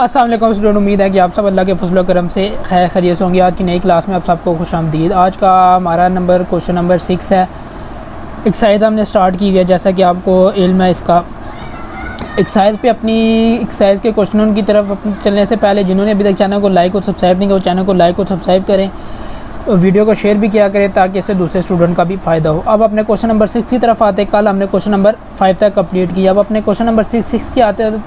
अस्सलाम वालेकुम स्टूडेंट, उम्मीद है कि आप सब अल्लाह के फजल करम से खैर खैरियत होंगे। आज की नई क्लास में आप सबको खुशामदीद। आज का हमारा क्वेश्चन नंबर 6 है। एक्सरसाइज हमने स्टार्ट की हुई है, जैसा कि आपको इल्म है इसका। एक्सरसाइज पे अपनी एक्सरसाइज के क्वेश्चनों की तरफ चलने से पहले जिन्होंने अभी तक चैनल को लाइक और सब्सक्राइब नहीं किया, वो चैनल को लाइक और सब्सक्राइब करें और वीडियो को शेयर भी किया करें ताकि इससे दूसरे स्टूडेंट का भी फ़ायदा हो। अब अपने क्वेश्चन नंबर 6 की तरफ आते हैं। कल हमने क्वेश्चन नंबर 5 तक कंप्लीट किया। अब अपने क्वेश्चन नंबर 6 की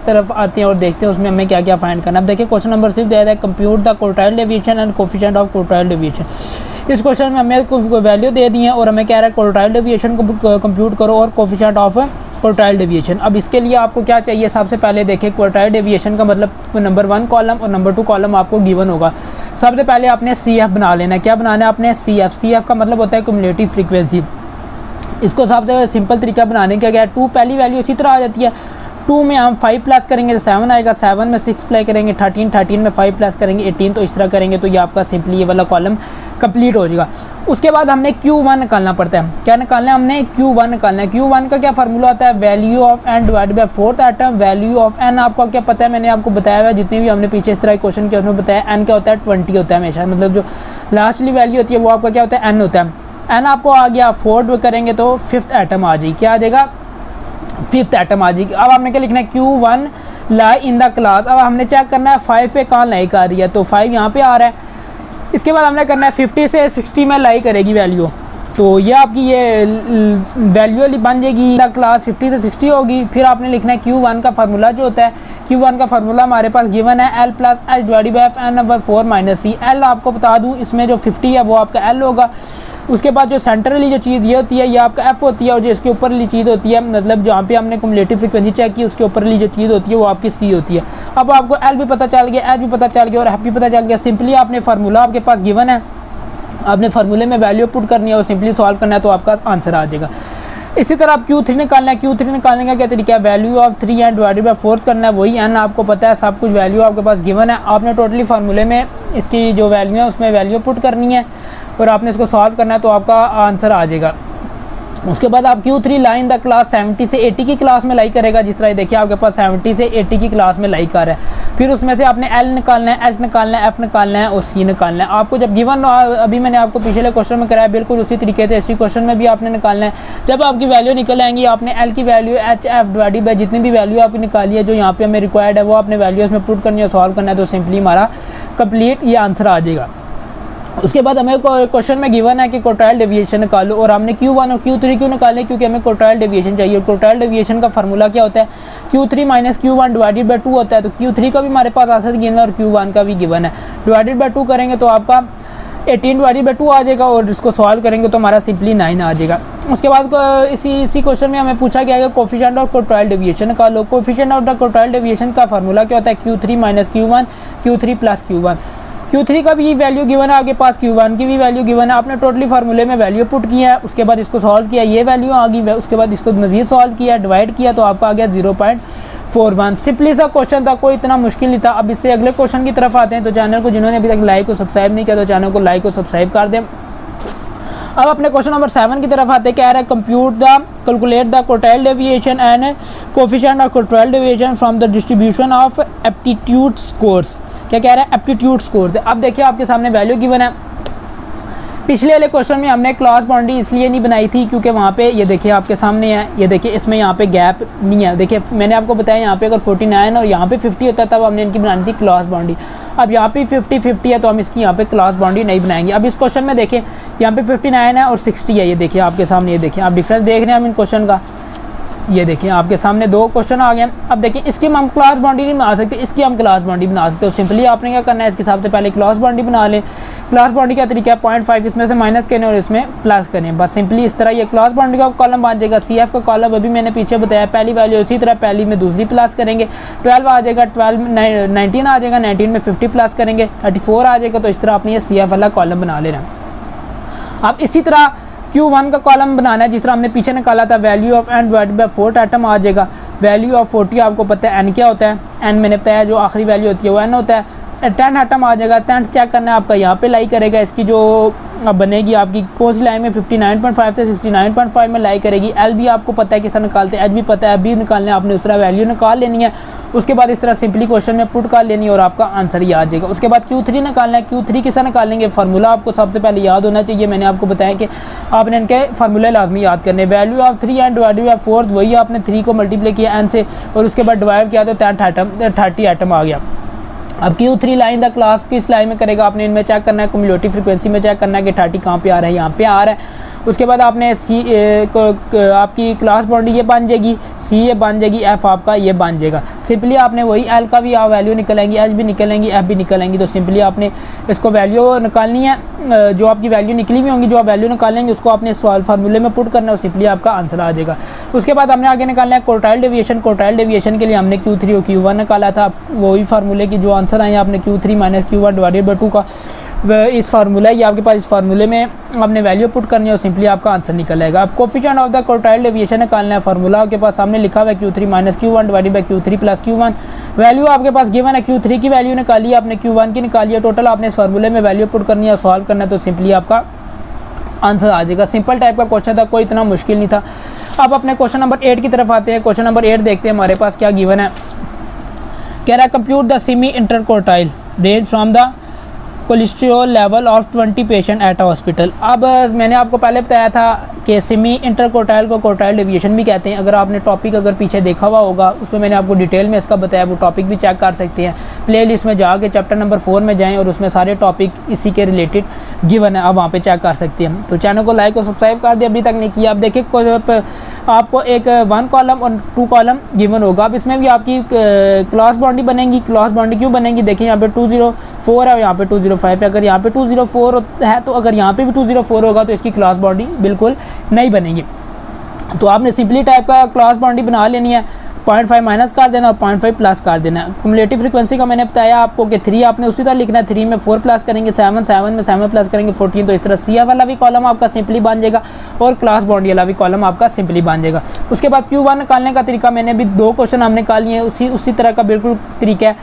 तरफ आते हैं और देखते हैं उसमें हमें क्या क्या फाइंड करना है। अब देखिए क्वेश्चन नंबर 6 दिया है, compute the quartile deviation and coefficient of quartile deviation. इस क्वेश्चन में हमें वैल्यू दे दी है और हमें कह रहा है क्वार्टाइल डेविएशन को कंप्यूट करो और कोफिशिएंट ऑफ क्वार्टाइल डेविएशन। अब इसके लिए आपको क्या चाहिए, सबसे पहले देखिए क्वार्टाइल डेविएशन का मतलब नंबर 1 कॉलम और नंबर 2 कॉलम आपको गिवन होगा। सबसे पहले आपने CF बना लेना है। क्या बनाना है आपने? CF का मतलब होता है क्युमुलेटिव फ्रीक्वेंसी। इसको सबसे सिंपल तरीका बनाने का क्या है, 2 पहली वैल्यू इसी तरह आ जाती है। 2 में हम 5 प्लस करेंगे तो 7 आएगा, 7 में 6 प्लस करेंगे 13 में 5 प्लस करेंगे 18। तो इस तरह करेंगे तो ये आपका सिंपली ये वाला कॉलम कंप्लीट हो जाएगा। उसके बाद हमने Q1 निकालना पड़ता है। क्या निकालना है हमने? Q1 निकालना है। Q1 का क्या फार्मूला होता है? Value of n divide by 4th atom. Value of n आपको क्या पता है, मैंने आपको बताया हुआ है जितने भी हमने पीछे इस तरह के क्वेश्चन किया उसमें बताया। n क्या होता है? 20 होता है हमेशा, मतलब जो लास्टली वैल्यू होती है वो आपका क्या होता है? n होता है। n आपको आ गया, 4 करेंगे तो 5th एटम आ जाएगी। क्या आ जाएगा? 5th एटम आ जाएगी। अब हमने क्या लिखना है? Q1 lie in the class. अब हमने चेक करना है 5 पे कहाँ लाइक आ रही है, तो 5 यहाँ पे आ रहा है। इसके बाद हमने करना है 50 से 60 में लाई करेगी वैल्यू, तो ये आपकी ये वैल्यू बन जाएगी द क्लास 50 से 60 होगी। फिर आपने लिखना है Q1 का फार्मूला जो होता है, Q1 का फार्मूला हमारे पास गिवन है L plus H divide by n number 4 minus C। L आपको बता दूँ इसमें जो 50 है वो आपका L होगा। उसके बाद जो सेंटर वाली जो चीज़ ये होती है ये आपका F होती है, और जो इसके ऊपर वाली चीज़ होती है मतलब जहाँ पे हमने क्युमुलेटिव फ्रीक्वेंसी चेक की उसके ऊपर वाली जो चीज़ होती है वो आपकी C होती है। अब आपको L भी पता चल गया, H भी पता चल गया और F भी पता चल गया। सिंपली आपने फार्मूला आपके पास गिवन है, आपने फार्मूले में वैल्यू पुट करनी है और सिंपली सॉल्व करना है तो आपका आंसर आ जाएगा। इसी तरह आप Q3 निकालना है। Q3 निकालने का क्या तरीका है? Value of 3 and divided by 4 करना है। वही n आपको पता है, सब कुछ वैल्यू आपके पास गिवन है। आपने टोटली फार्मूले में इसकी जो वैल्यू है उसमें वैल्यू पुट करनी है और आपने इसको सॉल्व करना है तो आपका आंसर आ जाएगा। उसके बाद आप Q3 लाइन द क्लास 70 से 80 की क्लास में लाइक करेगा। जिस तरह देखिए आपके पास 70 से 80 की क्लास में लाइक आ रहा है। फिर उसमें से आपने L निकालना है, H निकालना है, F निकालना है और C निकालना है। आपको जब गिवन अभी मैंने आपको पिछले क्वेश्चन में कराया बिल्कुल उसी तरीके से इसी क्वेश्चन में भी आपने निकालना है। जब आपकी वैल्यू निकल आएंगी आपने L की value H F divided by जितनी भी वैल्यू आपकी निकाली है जो यहाँ पे हमें रिक्वायर्ड है वो आपने वैल्यू उसमें पुट करनी है, सॉल्व करना है तो सिंपली हमारा कंप्लीट ये आंसर आ जाएगा। उसके बाद हमें क्वेश्चन में गिवन है कि क्वार्टाइल डेविएशन निकालो और हमने Q1 और Q3 क्यों निकाले? क्योंकि हमें क्वार्टाइल डेविएशन चाहिए। और क्वार्टाइल डेविएशन का फार्मूला क्या होता है? Q3 minus Q1 divided by 2 होता है। तो Q3 का भी हमारे पास आंसर गिवन है और Q1 का भी गिवन है। डिवाइडेड बाय 2 करेंगे तो आपका 18 डिवाइडेड बाय 2 आ जाएगा और इसको सॉल्व करेंगे तो हमारा सिंपली 9 आ जाएगा। उसके बाद इसी क्वेश्चन में हमें पूछा गया है कोफिशिएंट ऑफ क्वार्टाइल डेविएशन निकालो। Coefficient of the quartile deviation का फार्मूला क्या होता है? Q3 minus Q1 Q3 plus Q1। Q3 का भी वैल्यू गिवन है आपके पास, Q1 की भी वैल्यू गिवन है। आपने टोटली फार्मूले में वैल्यू पुट किया है, उसके बाद इसको सॉल्व किया, ये वैल्यू आ गई। उसके बाद इसको मजीद सॉल्व किया, डिवाइड किया तो आपका आ गया 0.41। सिंपली सा क्वेश्चन था, कोई इतना मुश्किल नहीं था। अब इससे अगले क्वेश्चन की तरफ आते हैं। तो चैनल को जिन्होंने अभी तक लाइक और सब्सक्राइब नहीं किया तो चैनल को लाइक और सब्सक्राइब कर दें। अब अपने क्वेश्चन नंबर 7 की तरफ आते हैं। कह रहा है compute the calculate the quartile deviation and coefficient of quartile deviation from the distribution of aptitude scores. क्या कह रहा है? Aptitude scores. अब देखिए आपके सामने वैल्यू गिवन है। पिछले वाले क्वेश्चन में हमने क्लॉज बाउंड्री इसलिए नहीं बनाई थी क्योंकि वहाँ पे ये देखिए आपके सामने है, ये देखिए इसमें यहाँ पे गैप नहीं है। देखिए मैंने आपको बताया यहाँ पे अगर 49 और यहाँ पे 50 होता तब हमने इनकी बनानी थी क्लॉज बाउंड्री। अब यहाँ पे 50-50 है तो हम इसकी यहाँ पे क्लॉज बाउंड्री नहीं बनाएंगे। अब इस क्वेश्चन में देखें यहाँ पे 59 है और 60 है। ये देखिए आपके सामने, ये देखिए आप डिफरेंस देख रहे हैं हम इन क्वेश्चन का। ये देखिए आपके सामने 2 क्वेश्चन आ गए। अब देखिए इसकी हम क्लॉज बाउंड्री नहीं बना सकते, इसकी हम क्लॉज बाउंड्री बना सकते हो। सिंपली आपने क्या करना है, इसके हिसाब से पहले क्लॉज बाउंड्री बना लें। क्लॉज बाउंड्री का तरीका है 0.5 इसमें से माइनस करें और इसमें प्लस करें। बस सिंपली इस तरह ये क्लॉज बाउंड्री का कॉलम बन जाएगा। CF का कॉलम अभी मैंने पीछे बताया, पहली वैल्यू उसी तरह पहली में दूसरी प्लस करेंगे 12 आ जाएगा, 19 आ जाएगा, 19 में 50 प्लस करेंगे 34 आ जाएगा। तो इस तरह आपने ये CF वाला कॉलम बना लेना। अब इसी तरह Q1 का कॉलम बनाना है जिस तरह हमने पीछे निकाला था। Value of n divided by 4 atom आ जाएगा। वैल्यू ऑफ 40 आपको पता है n क्या होता है? n मैंने बताया जो आखिरी वैल्यू होती है वो n होता है। 10 आइटम आ जाएगा। 10 चेक करना है आपका, यहाँ पे लाई करेगा, इसकी जो बनेगी आपकी कौन सी लाइन में 59.5 से 69.5 में लाई करेगी। एल भी आपको पता है किस तरह निकालते हैं, एच भी पता है, एफ भी निकालना है आपने, उस तरह वैल्यू निकाल लेनी है। उसके बाद इस तरह सिंपली क्वेश्चन में पुट कर लेनी है और आपका आंसर ये आ जाएगा। उसके बाद Q3 निकालना है। Q3 किस तरह निकालेंगे, फार्मूला आपको सबसे पहले याद होना चाहिए। मैंने आपको बताया कि आपने इनके फार्मूले लाजमी याद करने। Value of 3 and divided by 4, वही आपने 3 को मल्टीप्लाई किया एन से और उसके बाद डिवाइड किया तो 30 आइटम आ गया। अब Q3 लाइन द क्लास किस लाइन में करेगा, आपने इनमें चेक करना है, क्युमुलेटिव फ्रीक्वेंसी में चेक करना है कि 30 कहाँ पे आ रहा है, यहाँ पे आ रहा है। उसके बाद आपने आपकी क्लास बाउंड्री ये बन जाएगी, सी ये बन जाएगी, एफ आपका ये बन जाएगा। सिंपली आपने वही एल का भी वैल्यू निकलेंगी, एच भी निकलेंगी, एफ भी निकलेंगी। तो सिंपली आपने इसको वैल्यू निकालनी है, जो आपकी वैल्यू निकली हुई होंगी, जो आप वैल्यू निकालेंगे उसको आपने सवाल फार्मूले में पुट करना है और सिंपली आपका आंसर आ जाएगा। उसके बाद हमने आगे निकालना है क्वार्टाइल डेविएशन। क्वार्टाइल डेविएशन के लिए हमने Q3 और Q1 निकाला था, वही फार्मूले की जो आंसर आए आपने Q3 - Q1 डिवाइडेड बाय 2 का इस फार्मूला ये आपके पास, इस फार्मूले में आपने वैल्यू पुट करनी है और सिंपली आपका आंसर निकल आएगा। अब coefficient of the quartile deviation निकालना है। फार्मूला आपके पास सामने लिखा हुआ है Q3 - Q1 divided by Q3 + Q1। Value आपके पास गिवन है, Q3 की वैल्यू निकाली है आपने, Q1 की निकाली है, टोटल आपने इस फार्मूले में वैल्यू पुट करनी है और सॉल्व करना है तो सिंपली आपका आंसर आ जाएगा। सिंपल टाइप का क्वेश्चन था, कोई इतना मुश्किल नहीं था। अब अपने क्वेश्चन नंबर 8 की तरफ आते हैं। क्वेश्चन नंबर 8 देखते हैं हमारे पास क्या गिवन है। कह रहा है compute the semi interquartile range from the cholesterol level of 20 patient at hospital. अब मैंने आपको पहले बताया था कि सेमी इंटरक्वार्टाइल को क्वार्टाइल डेविएशन भी कहते हैं। अगर आपने टॉपिक अगर पीछे देखा हुआ होगा उसमें मैंने आपको डिटेल में इसका बताया, वो टॉपिक भी चेक कर सकते हैं। प्लेलिस्ट में जाके चैप्टर नंबर 4 में जाएं और उसमें सारे टॉपिक इसी के रिलेटेड गिवन है, आप वहाँ पे चेक कर सकते हैं। तो चैनल को लाइक और सब्सक्राइब कर दिया अभी तक नहीं किया। आप देखिए आपको एक 1 कॉलम और 2 कॉलम गिवन होगा। अब इसमें भी आपकी क्लास बाउंड्री बनेगी। क्लास बाउंड्री क्यों बनेगी, देखिए यहाँ पे 204 है और यहाँ पे 205 है। अगर यहाँ पे 204 है तो अगर यहाँ पे भी 204 होगा तो इसकी क्लास बाउंड्री बिल्कुल नहीं बनेगी। तो आपने सिंपली टाइप का क्लास बाउंड्री बना लेनी है, 0.5 माइनस कर देना और 0.5 प्लस कर देना। क्युमुलेटिव फ्रीक्वेंसी का मैंने बताया आपको कि 3 आपने उसी तरह लिखना है, 3 में 4 प्लस करेंगे 7, 7 में 7 प्लस करेंगे 14। तो इस तरह सी वाला भी कॉलम आपका सिंपली बन जाएगा और क्लास बाउंड्री वाला भी कॉलम आपका सिंपली बन जाएगा। उसके बाद Q1 निकालने का तरीका, मैंने भी 2 क्वेश्चन हमने निकाल लिए उसी तरह का बिल्कुल तरीका है।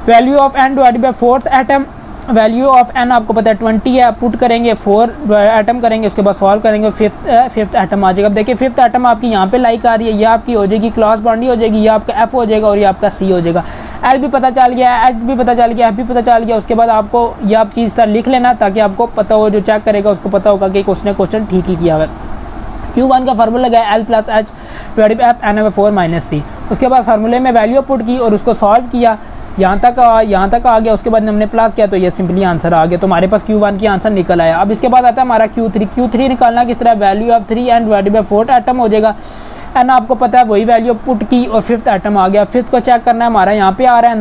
Value of n divided bye 4th atom, value of n आपको पता है 20 है, पुट करेंगे 4 एटम करेंगे, उसके बाद सॉल्व करेंगे, फिफ्थ एटम आ जाएगा। अब देखिए 5th एटम आपकी यहाँ पे लाइक आ रही है, ये आपकी हो जाएगी क्लास बाउंड्री हो जाएगी, ये आपका F हो जाएगा और ये आपका C हो जाएगा। L भी पता चल गया, H भी पता चल गया, F भी पता चल गया। उसके बाद आपको ये आप चीज़ तरह लिख लेना ताकि आपको पता हो, जो चेक करेगा उसको पता होगा कि क्वेश्चन ठीक ही किया हुआ है। Q1 का फार्मूला लगाया L + H divided by F n/4 - C। उसके बाद फार्मूले में वैल्यू पुट की और उसको सॉल्व किया, यहाँ तक आ गया। उसके बाद हमने प्लस किया तो ये सिंपली आंसर आ गया। तो हमारे पास Q1 की आंसर निकल आया। अब इसके बाद आता है हमारा Q3 निकालना किस तरह, value of 3 and divided by 4th atom हो जाएगा। एन आपको पता है वही वैल्यू पुट की और 5th एटम आ गया। 5th को चेक करना है, हमारा यहाँ पे आ रहा है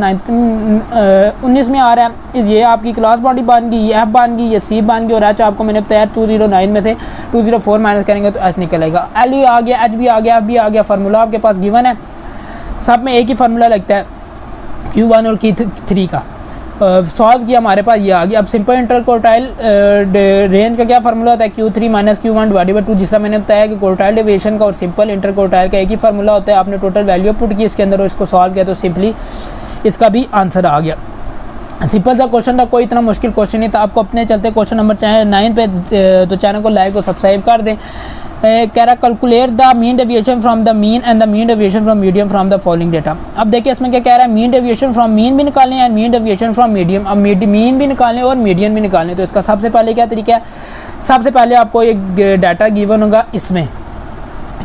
19 में आ रहा है, ये आपकी क्लास बाउंड्री बन गई, ये F बन गई, ये C बन गई और H आपको मैंने बताया 209 में से 204 माइनस करेंगे तो H निकलेगा। L आ गया, H भी आ गया, F भी आ गया। फार्मूला आपके पास गिवन है, सब में एक ही फार्मूला लगता है Q1 और Q3 का। सॉल्व किया हमारे पास ये आ गया। अब सिंपल इंटरक्वार्टाइल रेंज का क्या फार्मूला होता है, Q3 - Q1 डिवाइडेड बाय 2। जिसका मैंने बताया कि क्वार्टाइल डेविएशन का और सिंपल इंटरक्वार्टाइल का एक ही फार्मूला होता है। आपने टोटल वैल्यू पुट की इसके अंदर और इसको सॉल्व किया तो सिंपली इसका भी आंसर आ गया। सिंपल सा क्वेश्चन था, कोई इतना मुश्किल क्वेश्चन नहीं था। आपको अपने चलते क्वेश्चन नंबर 9 पे, तो चैनल को लाइक और सब्सक्राइब कर दें। कह रहा calculate the mean deviation from the mean and the mean deviation from medium from the following data. अब देखिए इसमें क्या कह रहा है, मीन डेविएशन फ्रॉम मीन भी निकालने and mean deviation from medium. अब मीन भी निकालने और मीडियन भी निकालने। तो इसका सबसे पहले क्या तरीका है, सबसे पहले आपको एक डाटा गिवन होगा, इसमें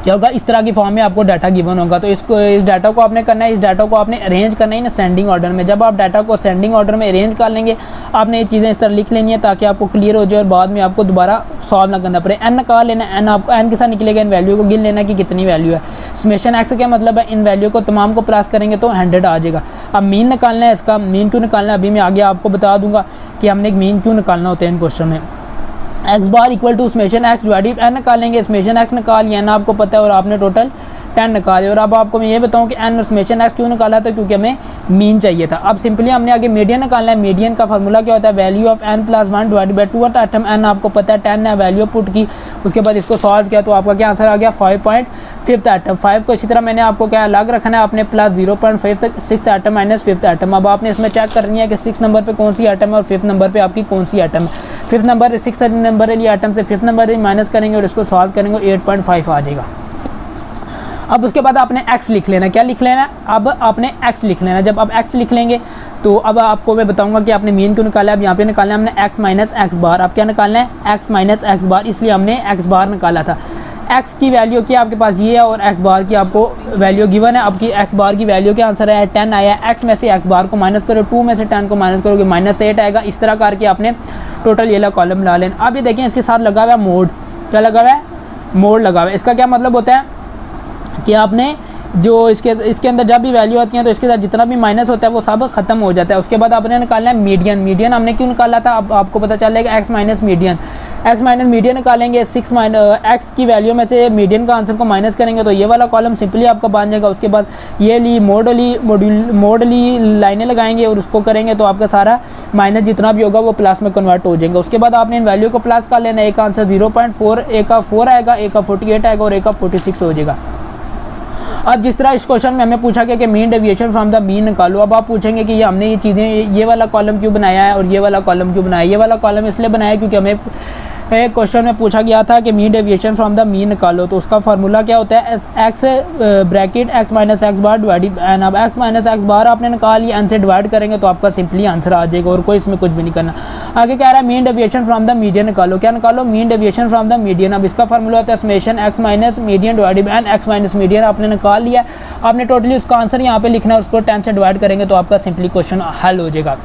क्या होगा, इस तरह की फॉर्म में आपको डाटा गिवन होगा। तो इस डाटा को आपने करना है, इस डाटा को आपने अरेंज करना है ना सेंडिंग ऑर्डर में। जब आप डाटा को सेंडिंग ऑर्डर में अरेंज कर लेंगे, आपने ये चीज़ें इस तरह लिख लेनी है ताकि आपको क्लियर हो जाए और बाद में आपको दोबारा सॉल्व ना करना पड़े। एन निकाल लेना, एन आपको एन के साथ निकलेगा, इन वैल्यू को गिन लेना कि कितनी वैल्यू है। समेशन एक्स का क्या मतलब है, इन वैल्यू को तमाम को प्लस करेंगे तो 100 आ जाएगा। अब मीन निकालना है, इसका मीन क्यों निकालना है अभी मैं आगे आपको बता दूंगा कि हमने एक मीन क्यों निकालना होता है इन क्वेश्चन में। X bar equal to summation X divided N निकालेंगे, समेशन एक्स निकाल लिया, एन आपको पता है और आपने टोटल 10 निकाले। और अब आपको मैं ये बताऊं कि एन और समेशन एक्स क्यों निकाला था, क्योंकि हमें मीन चाहिए था। अब सिंपली हमने आगे मीडियन निकालना है। मीडियन का फार्मूला क्या होता है, value of n plus 1 divided by 2 item n आपको पता है 10 है, वैल्यू पुट की, उसके बाद इसको सॉल्व किया तो आपका क्या आंसर आ गया 5.5 आइटम। 5 को इसी तरह मैंने आपको क्या अलग रखना है, आपने प्लस 0.5 तक 6th item minus 5th item. अब आपने इसमें चेक करनी है कि 6 नंबर पे कौन सी आइटम है और 5th नंबर पे आपकी कौन सी आइटम है। 5th नंबर 6th नंबर वाली आइटम से 5th नंबर माइनस करेंगे और इसको सॉल्व करेंगे 8.5 आ जाएगा। अब उसके बाद आपने x लिख लेना। क्या लिख लेना? अब आपने x लिख लेना। जब आप x लिख लेंगे तो अब आपको मैं बताऊंगा कि आपने मीन क्यों निकाला है। अब यहाँ पे निकालना है हमने x माइनस एक्स बार। अब क्या निकालना है, x माइनस एक्स बार, इसलिए हमने x बार निकाला था। x की वैल्यू की आपके पास ये है और x बार की आपको वैल्यू गिवन है। अब की x बार की वैल्यू के आंसर है 10 आया। x में से x बार को माइनस करो, 2 में से 10 को माइनस करोगे -8 आएगा। इस तरह करके आपने टोटल ये वाला कॉलम ला लेना। अब ये देखें इसके साथ लगा हुआ है मोड। क्या लगा हुआ है? मोड लगा हुआ है। इसका क्या मतलब होता है कि आपने जो इसके अंदर जब भी वैल्यू आती है तो इसके साथ जितना भी माइनस होता है वो सब खत्म हो जाता है। उसके बाद आपने निकालना है मीडियन। मीडियन हमने क्यों निकाला था, अब आपको पता चलेगा। X minus median, x minus median निकालेंगे। 6 एक्स की वैल्यू में से मीडियन का आंसर को माइनस करेंगे तो ये वाला कॉलम सिंपली आपका बन जाएगा। उसके बाद ये ली मोडली लाइनें लगाएंगे और उसको करेंगे तो आपका सारा माइनस जितना भी होगा वो प्लस में कन्वर्ट हो जाएगा। उसके बाद आपने इन वैल्यू को प्लस कर लेना। एक का आंसर 0.4, एक का 4 आएगा, एक का 48 आएगा और एक का 46 हो जाएगा। अब जिस तरह इस क्वेश्चन में हमें पूछा गया कि mean deviation from the mean निकालो। अब आप पूछेंगे कि ये हमने ये चीज़ें ये वाला कॉलम क्यों बनाया है और ये वाला कॉलम क्यों बनाया है। ये वाला कॉलम इसलिए बनाया है क्योंकि हमें क्वेश्चन में पूछा गया था कि mean deviation from the mean निकालो। तो उसका फार्मूला क्या होता है, X bracket X minus X bar divided N. अब एक्स माइनस एक्स बार आपने निकाल लिया, एन से डिवाइड करेंगे तो आपका सिंपली आंसर आ जाएगा और कोई इसमें कुछ भी नहीं करना। आगे कह रहा है mean deviation from the median निकालो। क्या निकालो, mean deviation from the median. अब इसका फार्मूला होता है summation x minus median divided N. X minus median आपने निकाल लिया, आपने टोटली उसका आंसर यहाँ पे लिखना है, उसको 10 से डिवाइड करेंगे तो आपका सिंपली क्वेश्चन हल हो जाएगा।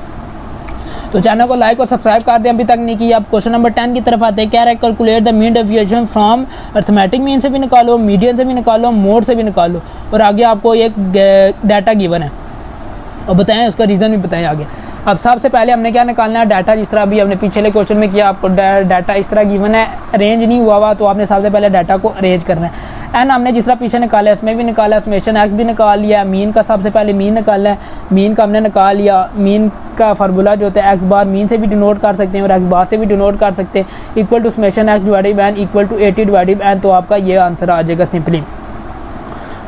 तो चैनल को लाइक और सब्सक्राइब कर दें अभी तक नहीं किया। अब क्वेश्चन नंबर 10 की तरफ आते हैं। क्या है, calculate the mean deviation from arithmetic mean से भी निकालो, मीडियन से भी निकालो, मोड से भी निकालो और आगे आपको एक डाटा गिवन है और बताएं उसका रीज़न भी बताएं आगे। अब सबसे पहले हमने क्या निकालना है, डाटा। जिस तरह अभी हमने पिछले क्वेश्चन में किया, आपको डाटा इस तरह गिवन है, अरेंज नहीं हुआ तो आपने सबसे पहले डाटा को अरेंज करना है। एन हमने जिस तरह पीछे निकाला है इसमें भी निकाला, समेशन एक्स भी निकाल लिया। मीन का सबसे पहले मीन निकालना है, मीन का हमने निकाल लिया। मीन का फार्मूला जो होता है एक्स बार मीन से भी डिनोट कर सकते हैं और एक्स बार से भी डिनोट कर सकते हैं। Equal to summation X divided by N equal to 80 divided by N. तो आपका ये आंसर आ जाएगा सिंपली।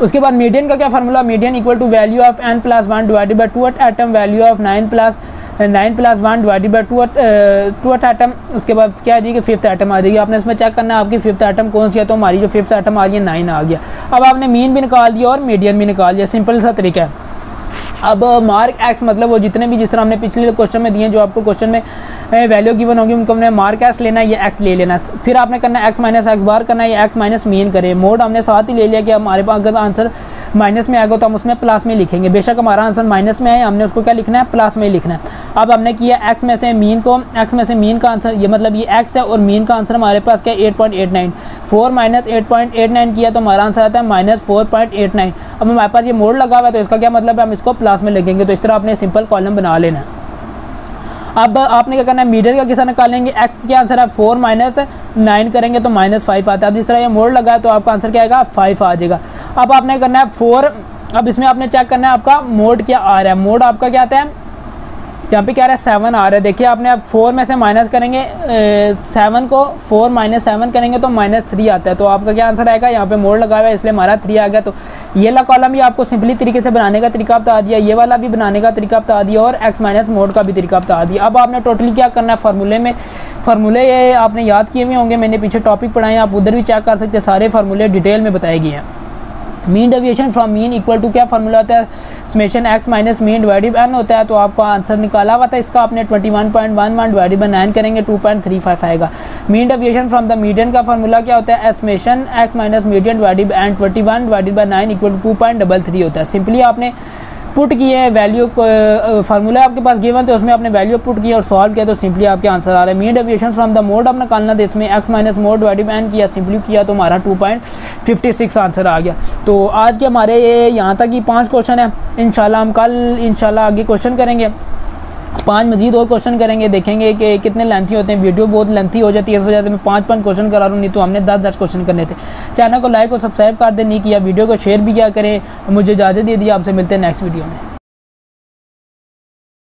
उसके बाद मीडियन का क्या formula, median equal to value of n plus 1 divided by 2 एटम, value of 9 plus 1 divided by 2 एटम। उसके बाद क्या आ जाएगी, 5th आइटम आ जाएगी। आपने इसमें चेक करना है आपकी 5th आइटम कौन सी है। तो हमारी जो 5th आइटम आ रही है 9 आ गया। अब आपने मीन भी निकाल दिया और मीडियन भी निकाल दिया, सिंपल सा तरीका है। अब मार्क एक्स मतलब वो जितने भी जिस तरह हमने पिछले क्वेश्चन में दिए, जो आपको क्वेश्चन में वैल्यू गिवन होगी उनको हमने मार्क एक्स लेना है, ये एक्स ले लेना। फिर आपने करना है एक्स माइनस एक्स बार करना है, ये एक्स माइनस मीन करें। मोड हमने साथ ही ले लिया कि हमारे पास अगर आंसर माइनस में आएगा तो हम उसमें प्लस में लिखेंगे। बेशक हमारा आंसर माइनस में है, हमने उसको क्या लिखना है, प्लस में लिखना है। अब हमने किया एक्स में से मीन को, एक्स में से मीन का आंसर ये मतलब ये एक्स है और मीन का आंसर हमारे पास क्या है 8.89। 4 माइनस 8.89 किया तो हमारा आंसर आता है -4.89। अब हमारे पास ये मोड लगा हुआ है तो इसका क्या मतलब है, हम इसको प्लस में लिखेंगे। तो इस तरह आपने सिंपल कॉलम बना लेना है। अब आपने क्या करना है, मीडियन का किसा निकालेंगे, एक्स क्या आंसर है 4 माइनस 9 करेंगे तो -5 आता है। अब जिस तरह ये मोड लगा है तो आपका आंसर क्या आएगा 5 आ जाएगा। अब आपने करना है 4, अब इसमें आपने चेक करना है आपका मोड क्या आ रहा है। मोड आपका क्या आता है, यहाँ पे क्या रहा है 7 आ रहा है। देखिए आपने अब 4 में से माइनस करेंगे 7 को, 4 माइनस 7 करेंगे तो -3 आता है। तो आपका क्या आंसर आएगा, यहाँ पे मोड लगा हुआ है इसलिए हमारा 3 आ गया। तो ये वाला कॉलम भी आपको सिंपली तरीके से बनाने का तरीका बता दिया, ये वाला भी बनाने का तरीका बता दिया और एक्स माइनस मोड का भी तरीका बता दिया। अब आपने टोटली क्या करना है, फार्मूले ये आपने याद किए हुए होंगे, मैंने पीछे टॉपिक पढ़ाए हैं, आप उधर भी चेक कर सकते हैं, सारे फार्मूले डिटेल में बताए गए हैं। Mean deviation from mean equal to क्या फार्मूला होता है, summation x minus mean divided N होता है। तो आपका आंसर निकाला हुआ था इसका, आपने 21.11 डिवाइडेड बाय 9 करेंगे 2.35 आएगा। Mean deviation from the median का फार्मूला क्या होता है, summation x minus median divided n 21 divided by 9 equal to 2.33 होता है। सिंपली आपने पुट किए वैल्यू को, फार्मूला आपके पास गिवन तो उसमें आपने वैल्यू पुट किया और सॉल्व किया तो सिंपली आपके आंसर आ रहा है। Mean deviation from the mode आपने निकालना था, इसमें x minus mode divided by n किया, सिंपली किया तो हमारा 2.56 आंसर आ गया। तो आज के हमारे यहाँ तक ही 5 क्वेश्चन है। इंशाल्लाह हम कल इंशाल्लाह आगे क्वेश्चन करेंगे। 5 मजीद और क्वेश्चन करेंगे, देखेंगे कि कितने लेंथी होते हैं। वीडियो बहुत लेंथी हो जाती है, इस वजह से मैं 5 क्वेश्चन करा रहा हूँ, नहीं तो हमने 10 क्वेश्चन करने थे। चैनल को लाइक और सब्सक्राइब कर दे, नहीं किया वीडियो को शेयर भी किया करें। मुझे इजाज़त दे दी, आपसे मिलते हैं नेक्स्ट वीडियो में।